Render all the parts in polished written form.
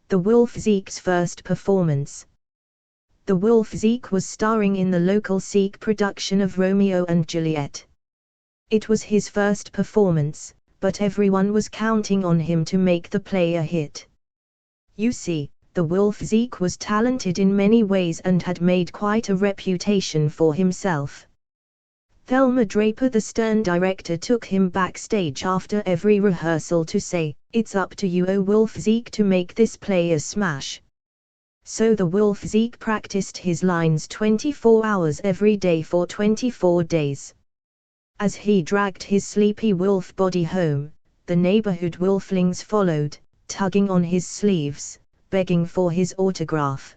The Wolf Zeek's first performance. The Wolf Zeek was starring in the local Zeek production of Romeo and Juliet. It was his first performance, but everyone was counting on him to make the play a hit. You see, the Wolf Zeek was talented in many ways and had made quite a reputation for himself. Thelma Draper, the stern director, took him backstage after every rehearsal to say, "It's up to you, Wolf Zeek, to make this play a smash." So the Wolf Zeek practiced his lines 24 hours every day for 24 days. As he dragged his sleepy wolf body home, the neighborhood wolflings followed, tugging on his sleeves, begging for his autograph.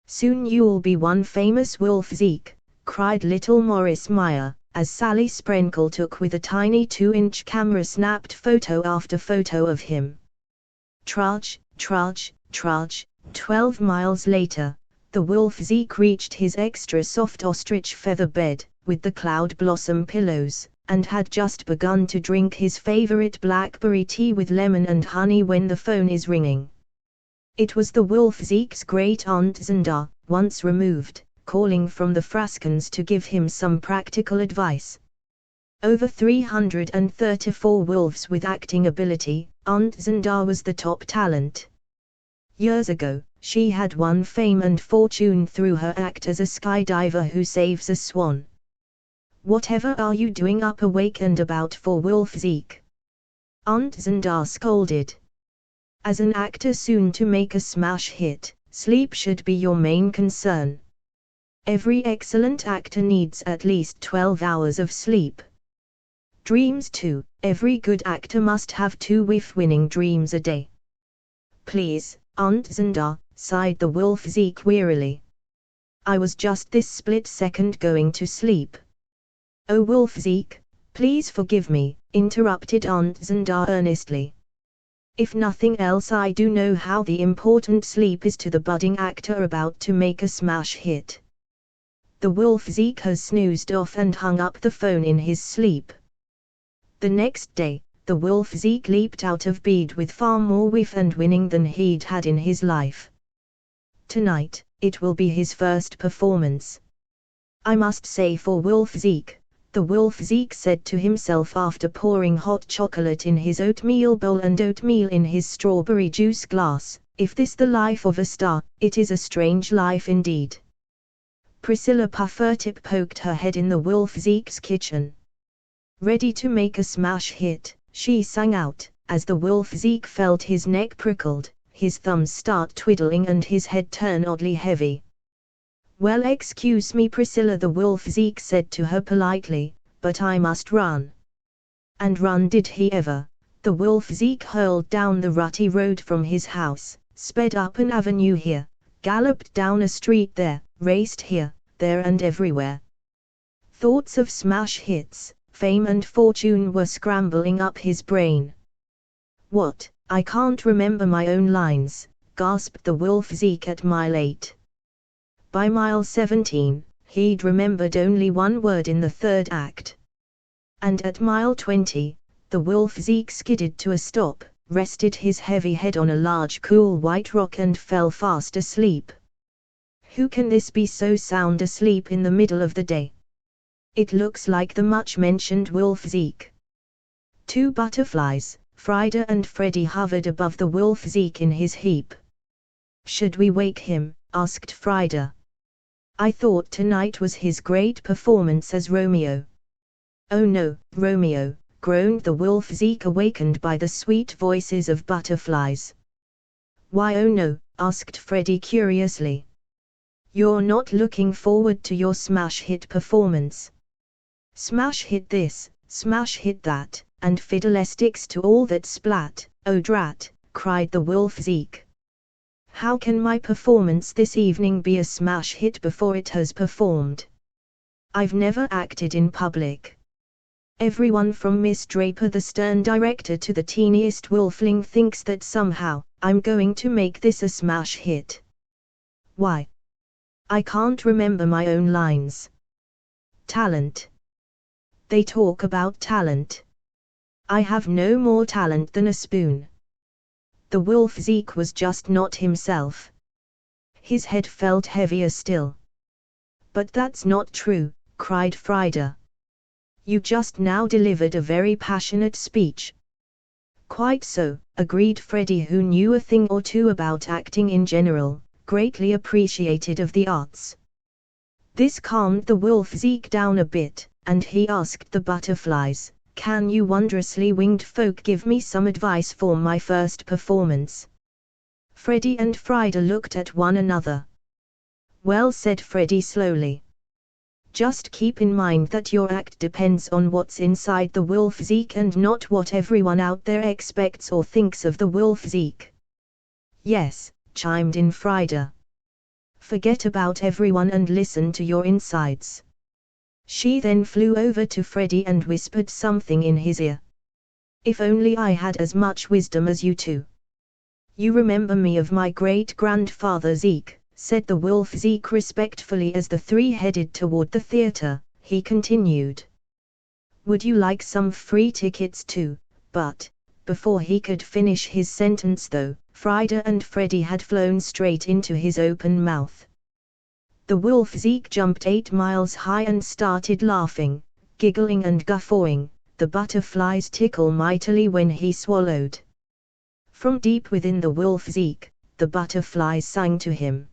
"Soon you'll be one famous Wolf Zeek," cried little Morris Meyer, as Sally Sprenkle took with a tiny 2-inch camera snapped photo after photo of him. Trudge, trudge, trudge. 12 miles later, the Wolf Zeek reached his extra soft ostrich feather bed, with the cloud blossom pillows, and had just begun to drink his favorite blackberry tea with lemon and honey when the phone is ringing. It was the Wolf Zeek's great aunt Zenda, once removed, calling from the Fraskens to give him some practical advice. Over 334 wolves with acting ability, Aunt Zenda was the top talent. Years ago, she had won fame and fortune through her act as a skydiver who saves a swan. "Whatever are you doing up awake and about for, Wolf Zeek?" Aunt Zenda scolded. "As an actor soon to make a smash hit, sleep should be your main concern. Every excellent actor needs at least 12 hours of sleep. Dreams too, every good actor must have 2 winning dreams a day." "Please, Aunt Zenda," sighed the Wolf Zeek wearily. "I was just this split second going to sleep." "Oh Wolf Zeek, please forgive me," interrupted Aunt Zenda earnestly. "If nothing else, I do know how the important sleep is to the budding actor about to make a smash hit." The Wolf Zeek has snoozed off and hung up the phone in his sleep. The next day, the Wolf Zeek leaped out of bed with far more whiff and winning than he'd had in his life. Tonight, it will be his first performance. "I must say, for Wolf Zeek," the Wolf Zeek said to himself after pouring hot chocolate in his oatmeal bowl and oatmeal in his strawberry juice glass, "if this the life of a star, it is a strange life indeed." Priscilla Puffertip poked her head in the Wolf Zeek's kitchen. "Ready to make a smash hit," she sang out, as the Wolf Zeek felt his neck prickled, his thumbs start twiddling and his head turn oddly heavy. "Well, excuse me, Priscilla," the Wolf Zeek said to her politely, "but I must run." And run did he ever. The Wolf Zeek hurled down the rutty road from his house, sped up an avenue here, galloped down a street there, raced here, there and everywhere. Thoughts of smash hits, fame and fortune were scrambling up his brain. "What, I can't remember my own lines," gasped the Wolf Zeek at mile 8. By mile 17, he'd remembered only one word in the third act. And at mile 20, the Wolf Zeek skidded to a stop, rested his heavy head on a large cool white rock and fell fast asleep. Who can this be so sound asleep in the middle of the day? It looks like the much-mentioned Wolf Zeek. 2 butterflies, Frida and Freddy, hovered above the Wolf Zeek in his heap. "Should we wake him?" asked Frida. "I thought tonight was his great performance as Romeo." "Oh no, Romeo," groaned the Wolf Zeek, awakened by the sweet voices of butterflies. "Why oh no?" asked Freddy curiously. "You're not looking forward to your smash hit performance?" "Smash hit this, smash hit that, and fiddlesticks to all that splat, oh drat," cried the Wolf Zeek. "How can my performance this evening be a smash hit before it has performed? I've never acted in public. Everyone from Miss Draper, the stern director, to the teeniest wolfling thinks that somehow, I'm going to make this a smash hit. Why? I can't remember my own lines. Talent. They talk about talent. I have no more talent than a spoon. The wolf Zeek was just not himself. His head felt heavier still. "But that's not true," cried Frida. "You just now delivered a very passionate speech." "Quite so," agreed Freddie, who knew a thing or two about acting in general, greatly appreciated of the arts. This calmed the wolf Zeek down a bit, and he asked the butterflies, "Can you wondrously winged folk give me some advice for my first performance?" Freddie and Frida looked at one another. "Well," said Freddie slowly, "just keep in mind that your act depends on what's inside the wolf Zeek and not what everyone out there expects or thinks of the wolf Zeek." "Yes," chimed in Frida. "Forget about everyone and listen to your insides." She then flew over to Freddie and whispered something in his ear. "If only I had as much wisdom as you two. You remember me of my great-grandfather Zeek," said the wolf Zeek respectfully as the three headed toward the theater. He continued, "Would you like some free tickets too?" But, before he could finish his sentence though, Frida and Freddie had flown straight into his open mouth. The wolf Zeek jumped 8 miles high and started laughing, giggling and guffawing. The butterflies tickle mightily when he swallowed. From deep within the wolf Zeek, the butterflies sang to him,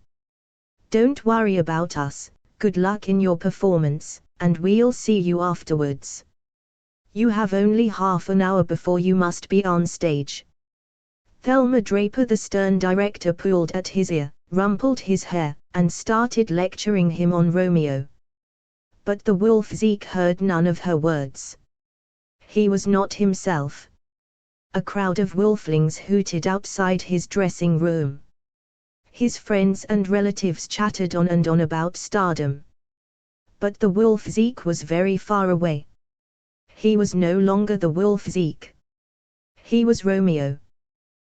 "Don't worry about us, good luck in your performance, and we'll see you afterwards. You have only half an hour before you must be on stage." Thelma Draper, the stern director, pulled at his ear, rumpled his hair, and started lecturing him on Romeo. But the wolf Zeek heard none of her words. He was not himself. A crowd of wolflings hooted outside his dressing room. His friends and relatives chattered on and on about stardom. But the wolf Zeek was very far away. He was no longer the wolf Zeek. He was Romeo.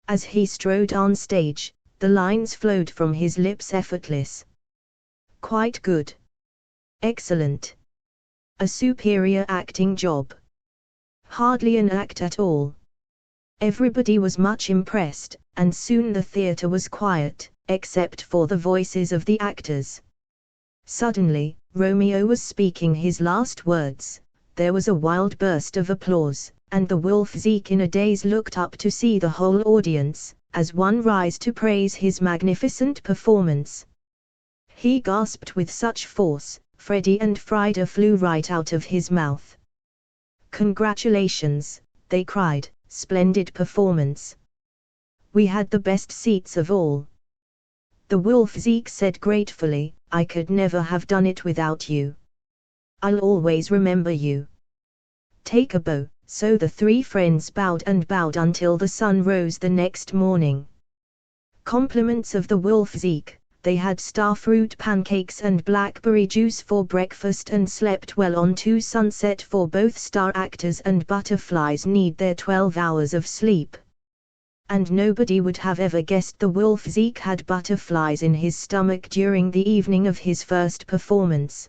As he strode on stage, the lines flowed from his lips effortless. "Quite good. Excellent. A superior acting job. Hardly an act at all." Everybody was much impressed, and soon the theater was quiet, except for the voices of the actors. Suddenly, Romeo was speaking his last words. There was a wild burst of applause, and the wolf Zeek in a daze looked up to see the whole audience, as one rise to praise his magnificent performance. He gasped with such force, Freddie and Frida flew right out of his mouth. "Congratulations," they cried. "Splendid performance. We had the best seats of all." The wolf Zeek said gratefully, "I could never have done it without you. I'll always remember you. Take a bow." So the three friends bowed and bowed until the sun rose the next morning. Compliments of the wolf Zeek. They had starfruit pancakes and blackberry juice for breakfast and slept well on to sunset, for both star actors and butterflies need their 12 hours of sleep. And nobody would have ever guessed the wolf Zeek had butterflies in his stomach during the evening of his first performance.